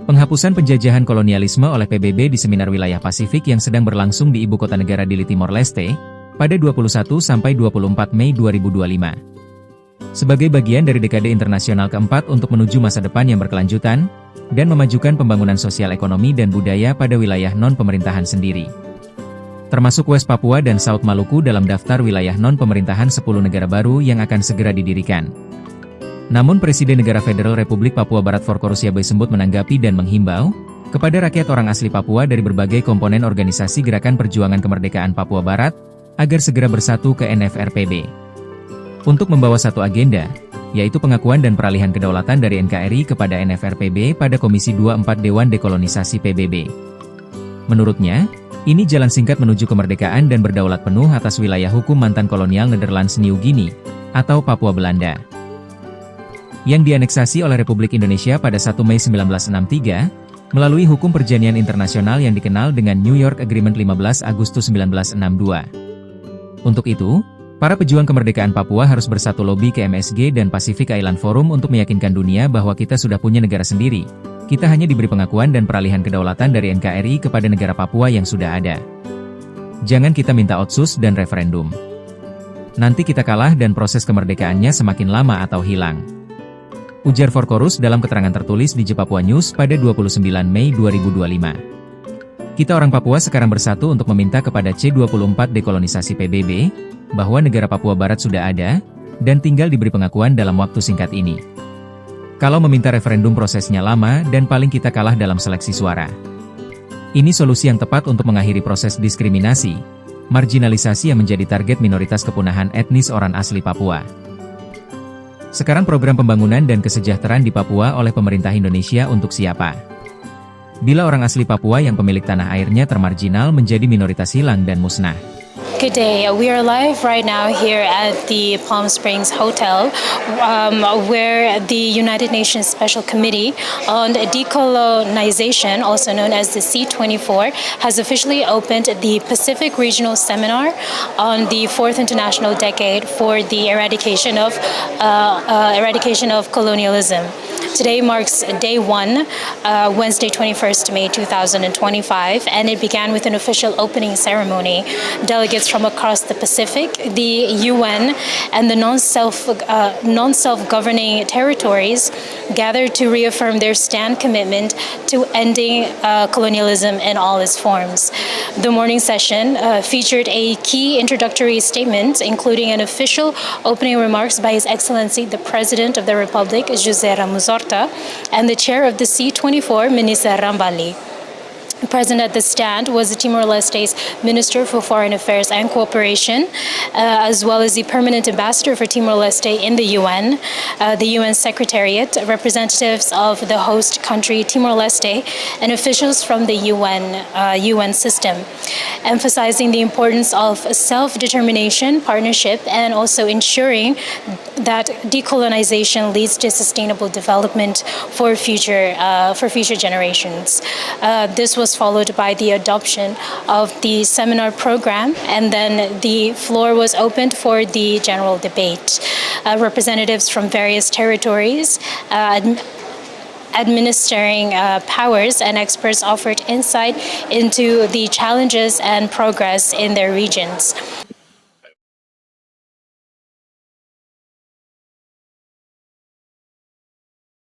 Penghapusan penjajahan kolonialisme oleh PBB di Seminar Wilayah Pasifik yang sedang berlangsung di ibu kota negara Dili Timor Leste, pada 21 sampai 24 Mei 2025. Sebagai bagian dari dekade internasional keempat untuk menuju masa depan yang berkelanjutan, dan memajukan pembangunan sosial ekonomi dan budaya pada wilayah non-pemerintahan sendiri. Termasuk West Papua dan South Maluku dalam daftar wilayah non-pemerintahan 10 negara baru yang akan segera didirikan. Namun Presiden Negara Federal Republik Papua Barat Forkoru Siaboe menanggapi dan menghimbau kepada rakyat orang asli Papua dari berbagai komponen organisasi Gerakan Perjuangan Kemerdekaan Papua Barat, agar segera bersatu ke NFRPB. Untuk membawa satu agenda, yaitu pengakuan dan peralihan kedaulatan dari NKRI kepada NFRPB pada Komisi 24 Dewan Dekolonisasi PBB. Menurutnya, ini jalan singkat menuju kemerdekaan dan berdaulat penuh atas wilayah hukum mantan kolonial Nederlands New Guinea, atau Papua Belanda, yang dianeksasi oleh Republik Indonesia pada 1 Mei 1963, melalui hukum perjanjian internasional yang dikenal dengan New York Agreement 15 Agustus 1962. Untuk itu, para pejuang kemerdekaan Papua harus bersatu lobi ke MSG dan Pacific Island Forum untuk meyakinkan dunia bahwa kita sudah punya negara sendiri. Kita hanya diberi pengakuan dan peralihan kedaulatan dari NKRI kepada negara Papua yang sudah ada. Jangan kita minta otsus dan referendum. Nanti kita kalah dan proses kemerdekaannya semakin lama atau hilang. Ujar Forkorus dalam keterangan tertulis di Jepapua News pada 29 Mei 2025. Kita orang Papua sekarang bersatu untuk meminta kepada C24 dekolonisasi PBB, bahwa negara Papua Barat sudah ada, dan tinggal diberi pengakuan dalam waktu singkat ini. Kalau meminta referendum prosesnya lama dan paling kita kalah dalam seleksi suara. Ini solusi yang tepat untuk mengakhiri proses diskriminasi, marginalisasi yang menjadi target minoritas kepunahan etnis orang asli Papua. Sekarang program pembangunan dan kesejahteraan di Papua oleh pemerintah Indonesia untuk siapa? Bila orang asli Papua yang pemilik tanah airnya termarginal menjadi minoritas hilang dan musnah. Good day. We are live right now here at the Palm Springs Hotel, where the United Nations Special Committee on Decolonization, also known as the C24, has officially opened the Pacific Regional Seminar on the 4th International Decade for the eradication of colonialism. Today marks day one, Wednesday 21st May 2025, and it began with an official opening ceremony. Delegates from across the Pacific, the UN, and the non-self-governing territories gathered to reaffirm their stand commitment to ending colonialism in all its forms. The morning session featured a key introductory statement, including an official opening remarks by His Excellency the President of the Republic, José Ramos Horta, and the chair of the C24, Minister Rambali. Present at the stand was the Timor-Leste's Minister for Foreign Affairs and Cooperation, as well as the Permanent Ambassador for Timor-Leste in the UN, the UN Secretariat, representatives of the host country Timor-Leste, and officials from the UN system, emphasizing the importance of self-determination, partnership, and also ensuring that decolonization leads to sustainable development for future generations. This was followed by the adoption of the seminar program, and then the floor was opened for the general debate. Representatives from various territories, administering powers, and experts offered insight into the challenges and progress in their regions.